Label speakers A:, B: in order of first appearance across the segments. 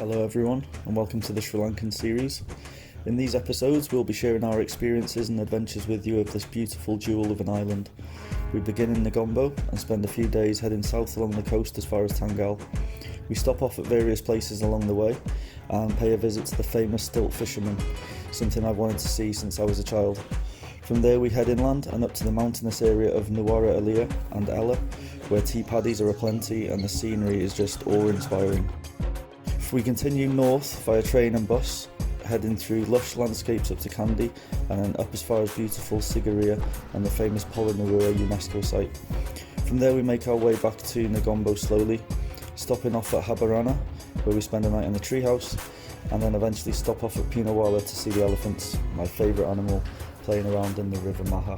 A: Hello everyone, and welcome to the Sri Lankan series. In these episodes we'll be sharing our experiences and adventures with you of this beautiful jewel of an island. We begin in Negombo and spend a few days heading south along the coast as far as Tangal. We stop off at various places along the way and pay a visit to the famous stilt fishermen, something I've wanted to see since I was a child. From there we head inland and up to the mountainous area of Nuwara Eliya and Ella, where tea paddies are aplenty and the scenery is just awe-inspiring. We continue north via train and bus, heading through lush landscapes up to Kandy and then up as far as beautiful Sigiriya and the famous Polonnaruwa UNESCO site. From there we make our way back to Negombo slowly, stopping off at Habarana, where we spend a night in the treehouse, and then eventually stop off at Pinawala to see the elephants, my favourite animal, playing around in the River Maha.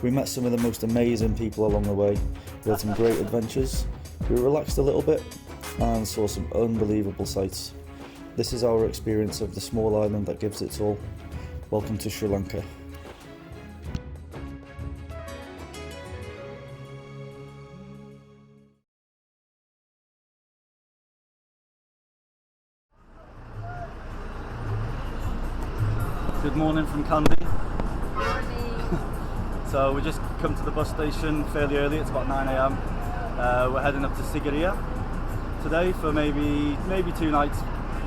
A: We met some of the most amazing people along the way, we had some great adventures, we relaxed a little bit, and saw some unbelievable sights. This is our experience of the small island that gives its all. Welcome to Sri Lanka. Good morning from Kandy. So we just come to the bus station fairly early, it's about 9 a.m. We're heading up to Sigiriya today for maybe 2 nights,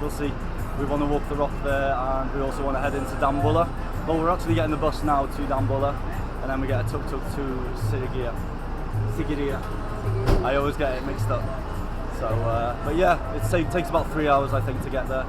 A: we'll see. We want to walk the rock there and we also want to head into Dambulla. Well, we're actually getting the bus now to Dambulla and then we get a tuk-tuk to Sigiriya. I always get it mixed up. So, but yeah, it takes about 3 hours I think to get there.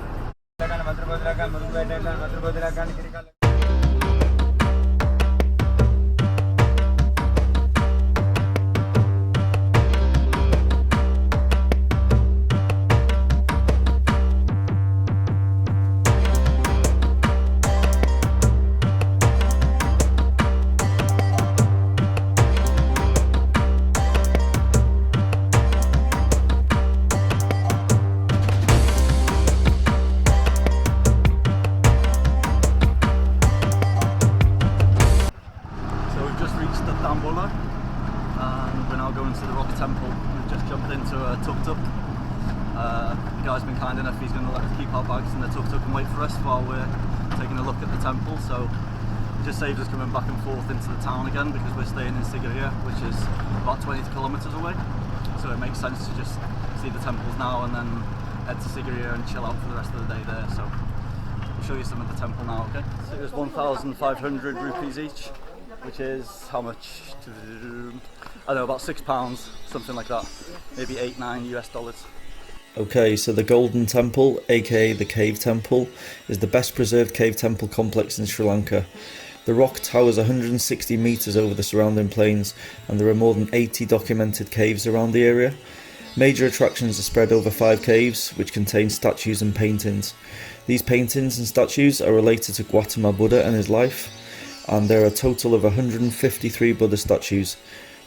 A: Dambulla, and we're now going to the Rock Temple. We've just jumped into a tuk-tuk. The guy's been kind enough, he's going to let us keep our bags in the tuk-tuk and wait for us while we're taking a look at the temple, so it just saves us coming back and forth into the town again because we're staying in Sigiriya, which is about 20 kilometres away, so it makes sense to just see the temples now and then head to Sigiriya and chill out for the rest of the day there. So I'll show you some of the temple now, okay? So it was 1,500 rupees each, which is how much? I don't know, about £6, something like that. Maybe $8-9 US. Okay, so the Golden Temple, aka the Cave Temple, is the best preserved cave temple complex in Sri Lanka. The rock towers 160 metres over the surrounding plains, and there are more than 80 documented caves around the area. Major attractions are spread over 5 caves, which contain statues and paintings. These paintings and statues are related to Gautama Buddha and his life, and there are a total of 153 Buddha statues,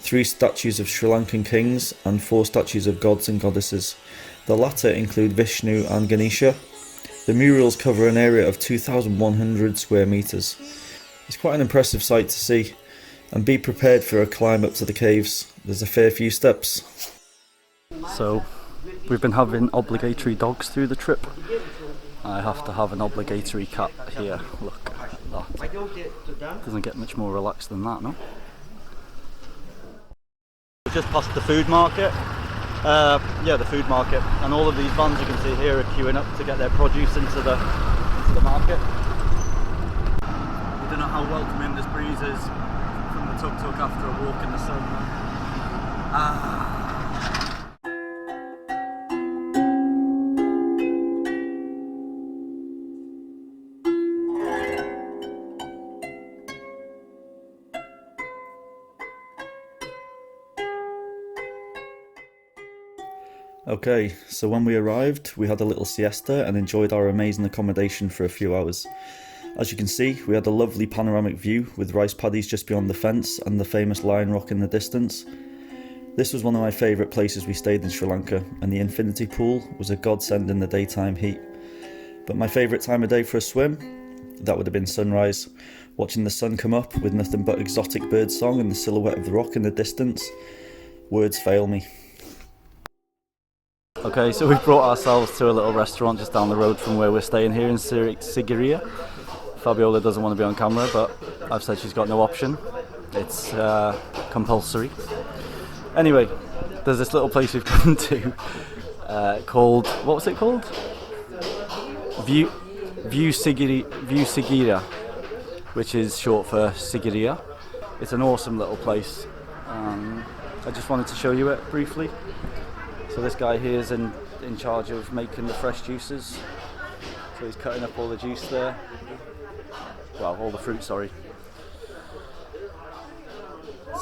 A: 3 statues of Sri Lankan kings and 4 statues of gods and goddesses. The latter include Vishnu and Ganesha. The murals cover an area of 2,100 square metres. It's quite an impressive sight to see, and be prepared for a climb up to the caves. There's a fair few steps. So, we've been having obligatory dogs through the trip. I have to have an obligatory cat here, look. That doesn't get much more relaxed than that, no? We've just passed the food market. The food market, and all of these vans you can see here are queuing up to get their produce into the market. We don't know how welcoming this breeze is from the tuk-tuk after a walk in the sun. Okay, so when we arrived, we had a little siesta and enjoyed our amazing accommodation for a few hours. As you can see, we had a lovely panoramic view with rice paddies just beyond the fence and the famous Lion Rock in the distance. This was one of my favourite places we stayed in Sri Lanka, and the infinity pool was a godsend in the daytime heat. But my favourite time of day for a swim? That would have been sunrise. Watching the sun come up with nothing but exotic bird song and the silhouette of the rock in the distance. Words fail me. Okay, so we brought ourselves to a little restaurant just down the road from where we're staying here in Sigiriya. Fabiola doesn't want to be on camera, but I've said she's got no option. It's compulsory. Anyway, there's this little place we've come to called, what was it called? View Sigiriya, which is short for Sigiriya. It's an awesome little place. I just wanted to show you it briefly. So this guy here is in charge of making the fresh juices. So he's cutting up all the juice there. Well, all the fruit, sorry.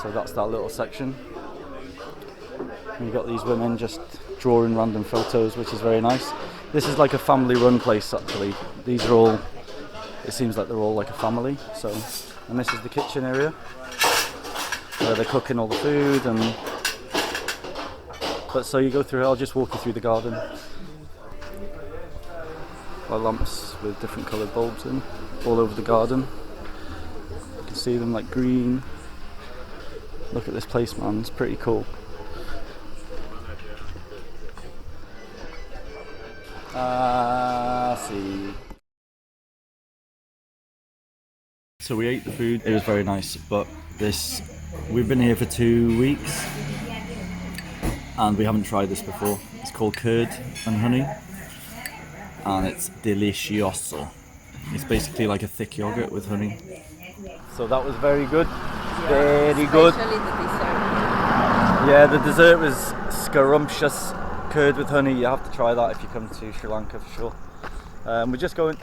A: So that's that little section. And you've got these women just drawing random photos, which is very nice. This is like a family-run place, actually. These are all, it seems like they're all like a family. So, and this is the kitchen area where they're cooking all the food. And but so you go through. I'll just walk you through the garden. Got lamps with different coloured bulbs in all over the garden. You can see them like green. Look at this place, man. It's pretty cool. See. So we ate the food. It was very nice, but we've been here for 2 weeks and we haven't tried this before. It's called curd and honey, and it's delicioso. It's basically like a thick yogurt with honey. So that was very good. Very good.
B: Especially the dessert.
A: Yeah, the dessert was scrumptious. Curd with honey. You have to try that if you come to Sri Lanka for sure. We're just going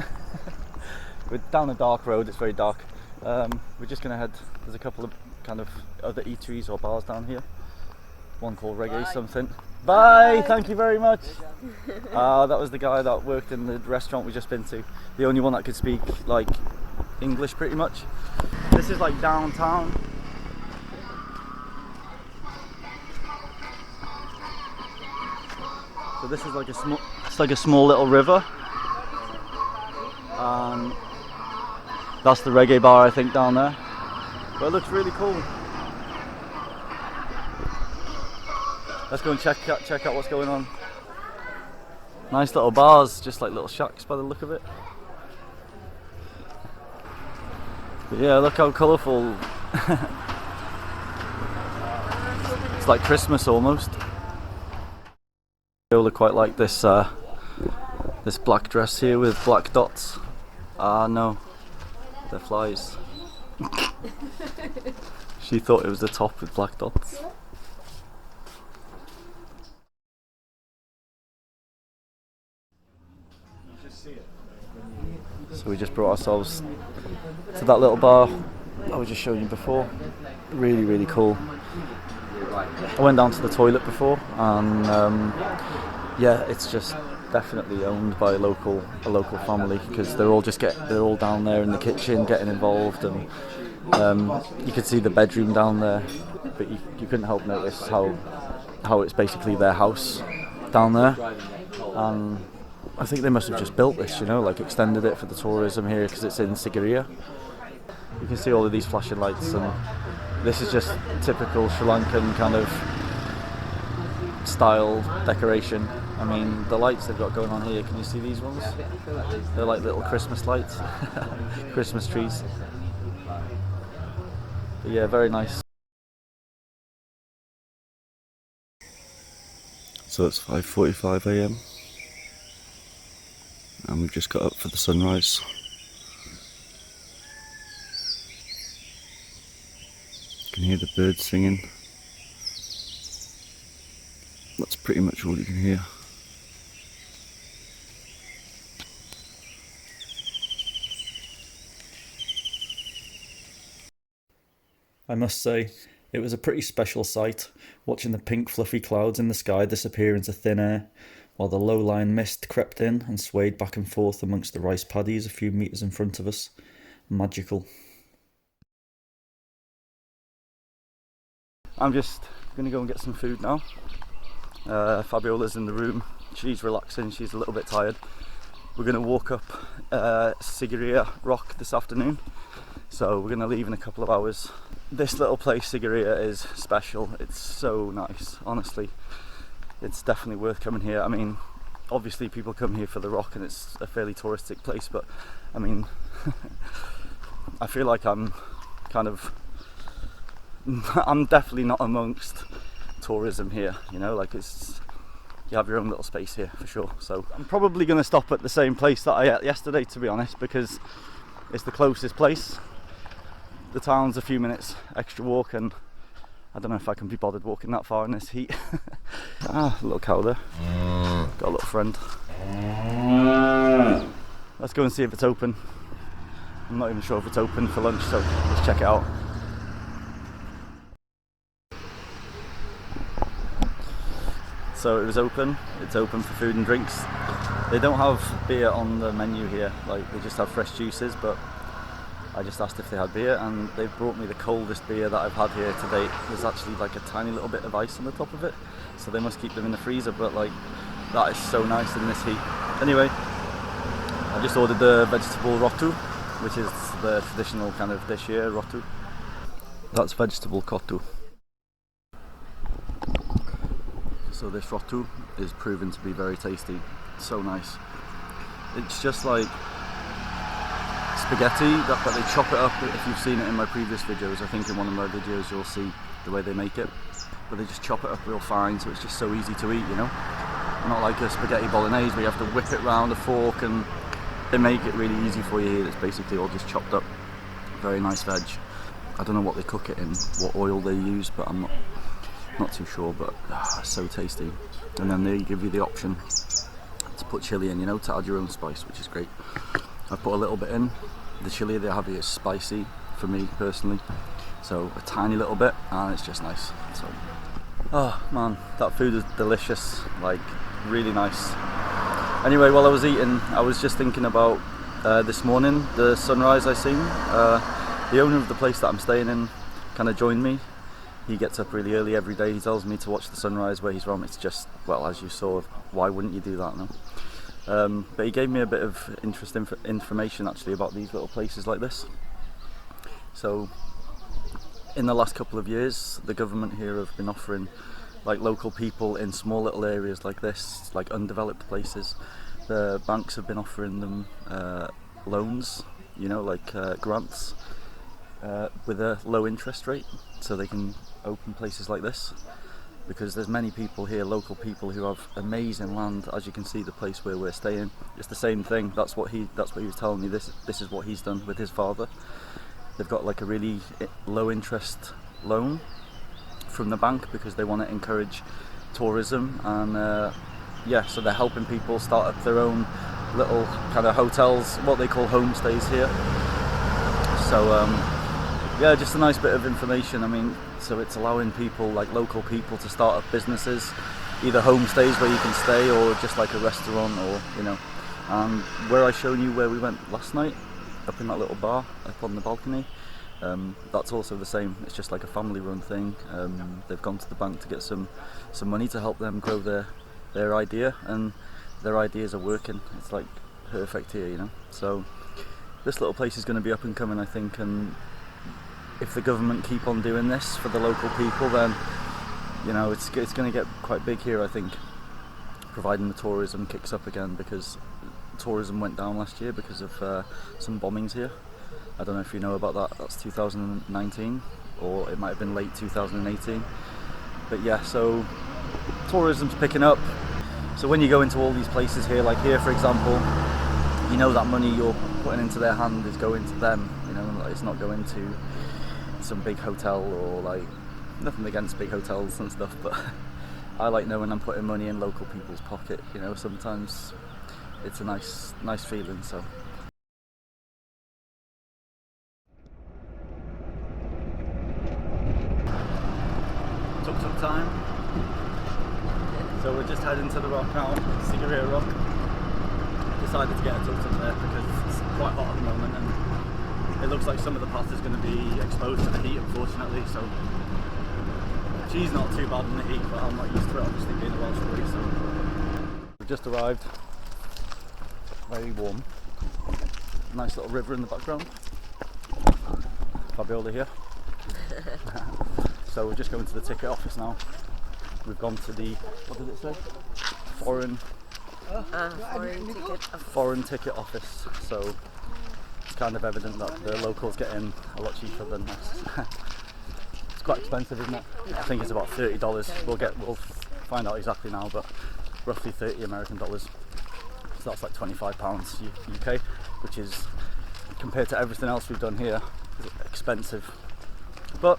A: we're down a dark road. It's very dark. We're just gonna head. There's a couple of kind of other eateries or bars down here. One called Reggae something. Bye. Thank you very much. That was the guy that worked in the restaurant we just been to. The only one that could speak like English pretty much. This is like downtown. So this is like a small little river. That's the reggae bar, I think, down there. But it looks really cool. Let's go and check out what's going on. Nice little bars, just like little shacks by the look of it. But yeah, look how colourful. It's like Christmas almost. I quite like this this black dress here with black dots. No, they're flies. She thought it was the top with black dots. So we just brought ourselves to that little bar I was just showing you before. Really, really cool. I went down to the toilet before, and yeah, it's just definitely owned by a local family, because they're all down there in the kitchen getting involved, and you could see the bedroom down there, but you couldn't help notice how it's basically their house down there. And I think they must have just built this, like extended it for the tourism here because it's in Sigiriya. You can see all of these flashing lights, and this is just typical Sri Lankan kind of style decoration. I mean, the lights they've got going on here, can you see these ones? They're like little Christmas lights, Christmas trees. But yeah, very nice. So it's 5:45 AM and we've just got up for the sunrise. You can hear the birds singing. That's pretty much all you can hear. I must say, it was a pretty special sight, watching the pink fluffy clouds in the sky disappear into thin air, while the low-lying mist crept in and swayed back and forth amongst the rice paddies a few metres in front of us. Magical. I'm just going to go and get some food now. Fabiola's in the room, she's relaxing, she's a little bit tired. We're going to walk up Sigiriya Rock this afternoon, so we're going to leave in a couple of hours. This little place, Sigiriya, is special. It's so nice, honestly. it's definitely worth coming here. I mean, obviously people come here for the rock and it's a fairly touristic place, but I mean I feel like I'm definitely not amongst tourism here, you know, like you have your own little space here for sure. So I'm probably going to stop at the same place that I ate yesterday, to be honest, because it's the closest place. The town's a few minutes extra walk, and I don't know if I can be bothered walking that far in this heat. A little cow there. Got a little friend. Let's go and see if it's open. I'm not even sure if it's open for lunch, so let's check it out. So it was open. It's open for food and drinks. They don't have beer on the menu here, like they just have fresh juices, but I just asked if they had beer, and they brought me the coldest beer that I've had here to date. There's actually like a tiny little bit of ice on the top of it, so they must keep them in the freezer, but like that is so nice in this heat. Anyway, I just ordered the vegetable rotu, which is the traditional kind of dish here, rotu. That's vegetable kotu. So this rotu is proven to be very tasty, so nice. It's just like spaghetti, but they chop it up. If you've seen it in my previous videos, I think in one of my videos you'll see the way they make it. But they just chop it up real fine, so it's just so easy to eat, you know? Not like a spaghetti bolognese where you have to whip it round a fork, and they make it really easy for you here. It's basically all just chopped up. Very nice veg. I don't know what they cook it in, what oil they use, but I'm not too sure, but so tasty. And then they give you the option to put chili in, you know, to add your own spice, which is great. I put a little bit in. The chili they have here is spicy for me personally, so a tiny little bit, and it's just nice. So, oh man, that food is delicious, like really nice. Anyway, while I was eating, I was just thinking about this morning, the sunrise I seen. The owner of the place that I'm staying in kind of joined me. He gets up really early every day. He tells me to watch the sunrise where he's from. It's just, well, as you saw, why wouldn't you do that, no? But he gave me a bit of interesting information actually about these little places like this. So in the last couple of years, the government here have been offering like local people in small little areas like this, like undeveloped places, the banks have been offering them loans, you know, like grants with a low interest rate, so they can open places like this. Because there's many people here, local people, who have amazing land. As you can see, the place where we're staying, it's the same thing. That's what he was telling me. This is what he's done with his father. They've got like a really low interest loan from the bank because they want to encourage tourism, and yeah, so they're helping people start up their own little kind of hotels, what they call homestays here. So yeah, just a nice bit of information. I mean, so it's allowing people, like local people, to start up businesses, either homestays where you can stay, or just like a restaurant, or you know. And where I showed you where we went last night, up in that little bar up on the balcony, that's also the same. It's just like a family-run thing. They've gone to the bank to get some money to help them grow their idea, and their ideas are working. It's like perfect here, you know. So this little place is going to be up and coming, I think, and if the government keep on doing this for the local people, then you know it's going to get quite big here, I think, providing the tourism kicks up again, because tourism went down last year because of some bombings here. I don't know if you know about that. That's 2019, or it might have been late 2018. But yeah, so tourism's picking up. So when you go into all these places here, like here for example, you know that money you're putting into their hand is going to them, you know, it's not going to some big hotel, or like, nothing against big hotels and stuff, but I like knowing I'm putting money in local people's pocket, you know. Sometimes it's a nice feeling. So took some time, so we're just heading to the rock now, Sigiriya Rock. Decided to get a tuk-tuk there because it's quite hot at the moment, and it looks like some of the path is going to be exposed to the heat, unfortunately. So she's not too bad in the heat, but I'm not used to it, obviously being a Welsh boy. So we've just arrived, very warm, nice little river in the background, Fabiola here. So we're just going to the ticket office now, we've gone to the, what did it say? Foreign ticket office. So it's kind of evident that the locals get in a lot cheaper than us. It's quite expensive, isn't it? I think it's about $30. We'll find out exactly now, but roughly 30 American dollars. So that's like £25 UK, which is, compared to everything else we've done here, expensive. But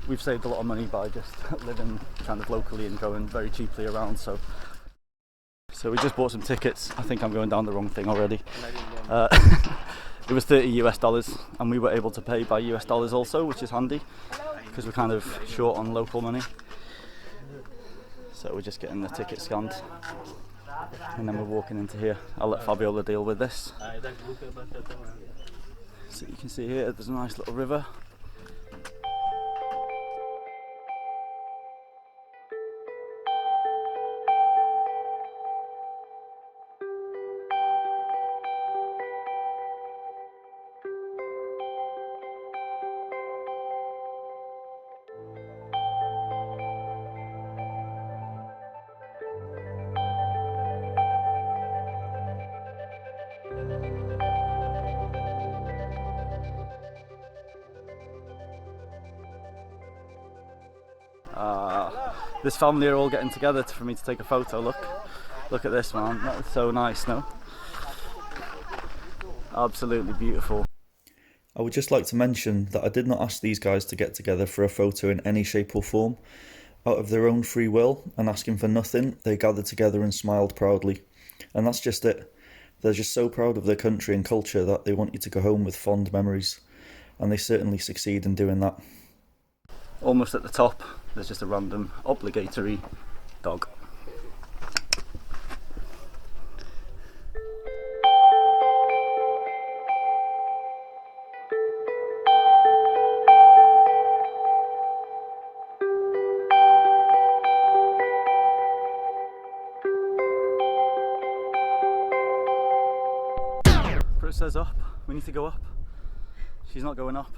A: we've saved a lot of money by just living kind of locally and going very cheaply around. So we just bought some tickets. I think I'm going down the wrong thing already. It was $30 US, and we were able to pay by US dollars also, which is handy because we're kind of short on local money. So we're just getting the ticket scanned, and then we're walking into here. I'll let Fabiola deal with this. So you can see here, there's a nice little river. This family are all getting together for me to take a photo. Look at this, man. That's so nice, no? Absolutely beautiful.
B: I would just like to mention that I did not ask these guys to get together for a photo in any shape or form. Out of their own free will and asking for nothing, they gathered together and smiled proudly. And that's just it. They're just so proud of their country and culture that they want you to go home with fond memories. And they certainly succeed in doing that.
A: Almost at the top, there's just a random obligatory dog. It says up. We need to go up. She's not going up.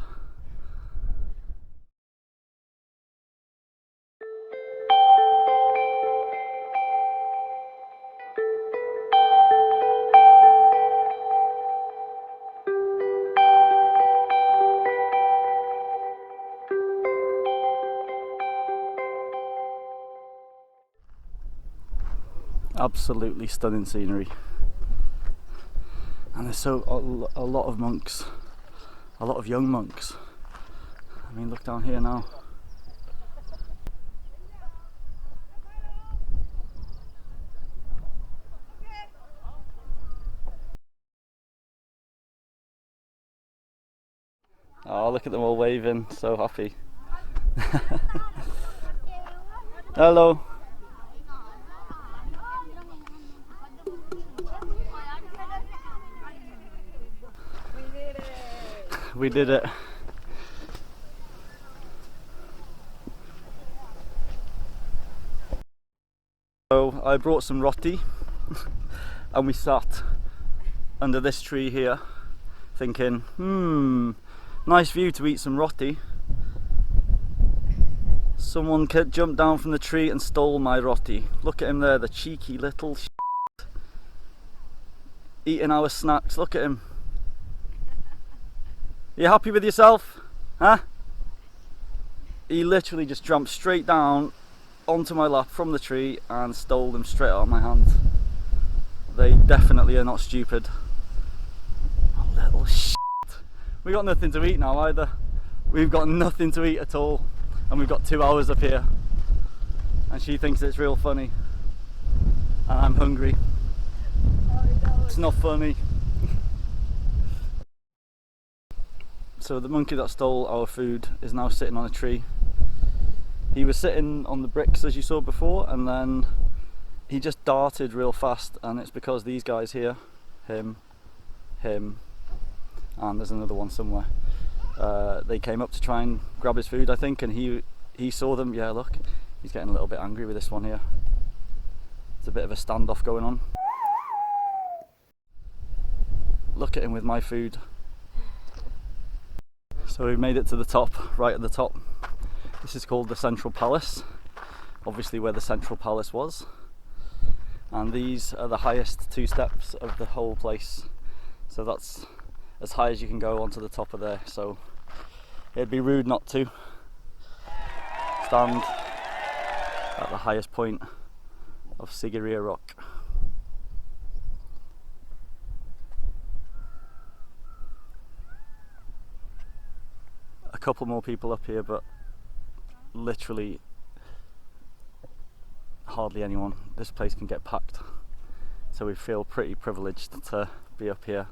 A: Absolutely stunning scenery. And there's a lot of monks, a lot of young monks. I mean, look down here now. Oh, look at them all waving, so happy. Hello. We did it. So I brought some roti and we sat under this tree here thinking, nice view to eat some roti. Someone jumped down from the tree and stole my roti. Look at him there, the cheeky little eating our snacks. Look at him. You happy with yourself? Huh? He literally just jumped straight down onto my lap from the tree and stole them straight out of my hand. They definitely are not stupid. Oh, little shit. We got nothing to eat now either. We've got nothing to eat at all. And we've got 2 hours up here. And she thinks it's real funny. And I'm hungry. It's not funny. So the monkey that stole our food is now sitting on a tree. He was sitting on the bricks as you saw before, and then he just darted real fast, and it's because these guys here, him, and there's another one somewhere, they came up to try and grab his food, I think, and he saw them. Yeah, look, he's getting a little bit angry with this one here. There's a bit of a standoff going on. Look at him with my food. So we made it to the top, right at the top. This is called the Central Palace. obviously where the central palace was. And these are the highest 2 steps of the whole place. So that's as high as you can go onto the top of there. So it'd be rude not to stand at the highest point of Sigiriya Rock. A couple more people up here, but literally hardly anyone. This place can get packed, so we feel pretty privileged to be up here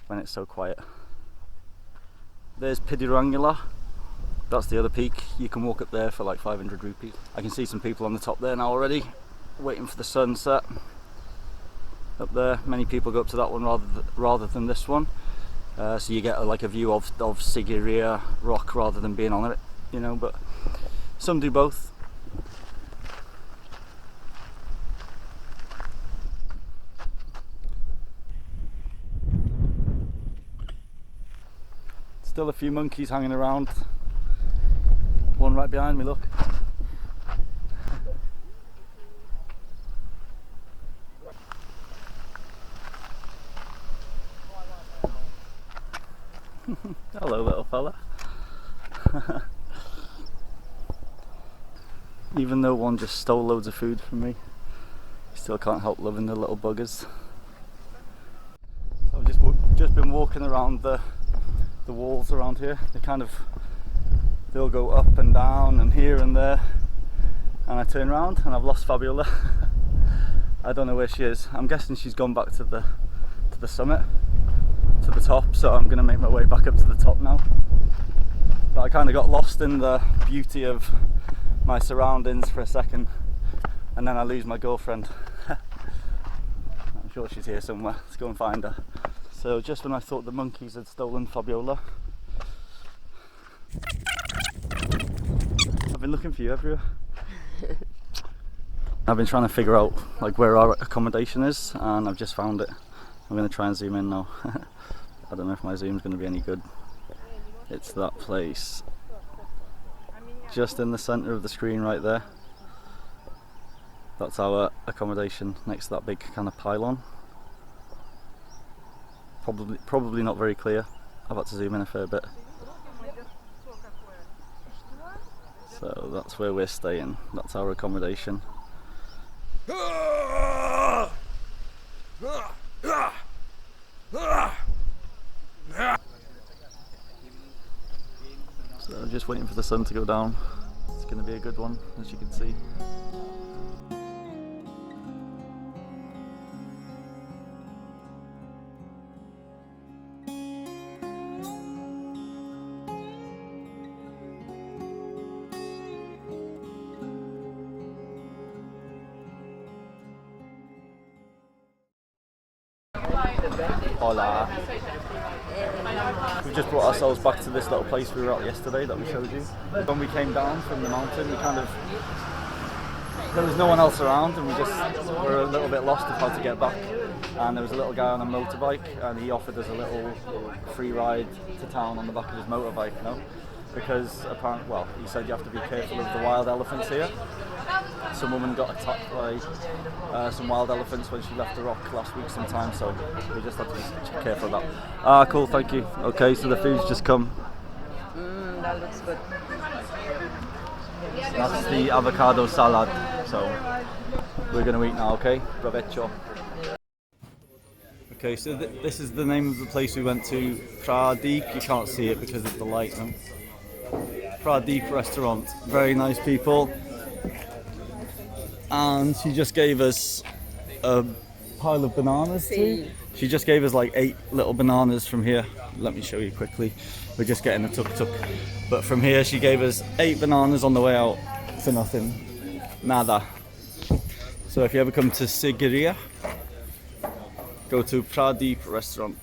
A: when it's so quiet. There's Pidirangala, that's the other peak. You can walk up there for like 500 rupees. I can see some people on the top there now already, waiting for the sunset. Up there, many people go up to that one rather than this one. So you get like a view of Sigiriya Rock rather than being on it, you know, but some do both. Still a few monkeys hanging around. One right behind me, look. Hello, little fella. Even though one just stole loads of food from me, I still can't help loving the little buggers. So I've just been walking around the walls around here. They'll go up and down and here and there, and I turn around and I've lost Fabiola. I don't know where she is. I'm guessing she's gone back to the summit, to the top, so I'm gonna make my way back up to the top now. But I kind of got lost in the beauty of my surroundings for a second, and then I lose my girlfriend. I'm sure she's here somewhere. Let's go and find her. So just when I thought the monkeys had stolen Fabiola, I've been looking for you everywhere. I've been trying to figure out like where our accommodation is, and I've just found it. I'm going to try and zoom in now. I don't know if my zoom's going to be any good. It's that place, just in the centre of the screen right there. That's our accommodation next to that big kind of pylon. Probably not very clear. I've had to zoom in a fair bit. So that's where we're staying. That's our accommodation. So I'm just waiting for the sun to go down. It's going to be a good one, as you can see. Hola. We've just brought ourselves back to this little place we were at yesterday that we showed you. When we came down from the mountain, there was no one else around, and we were a little bit lost of how to get back. And there was a little guy on a motorbike, and he offered us a little free ride to town on the back of his motorbike, you know? Because apparently, well, he said you have to be careful of the wild elephants here. Some woman got attacked by some wild elephants when she left the rock last week sometime, so we just had to be careful of that. Ah, cool, thank you. Okay, so the food's just come.
C: That looks good.
A: That's the avocado salad, so we're going to eat now, okay? Provecho. Okay, so this is the name of the place we went to, Pradeep. You can't see it because of the light. Pradeep restaurant, very nice people. And she just gave us a pile of bananas too. She just gave us like 8 little bananas from here. Let me show you quickly. We're just getting a tuk-tuk. But from here she gave us 8 bananas on the way out for nothing. Nada. So if you ever come to Sigiriya, go to Pradeep restaurant.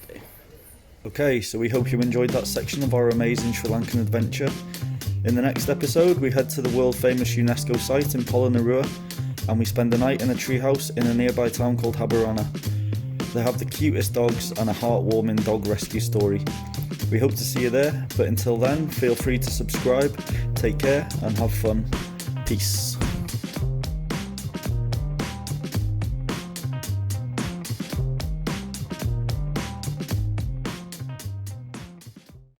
B: Okay, so we hope you enjoyed that section of our amazing Sri Lankan adventure. In the next episode, we head to the world famous UNESCO site in Polonnaruwa, and we spend the night in a treehouse in a nearby town called Habarana. They have the cutest dogs and a heartwarming dog rescue story. We hope to see you there, but until then, feel free to subscribe, take care and have fun. Peace.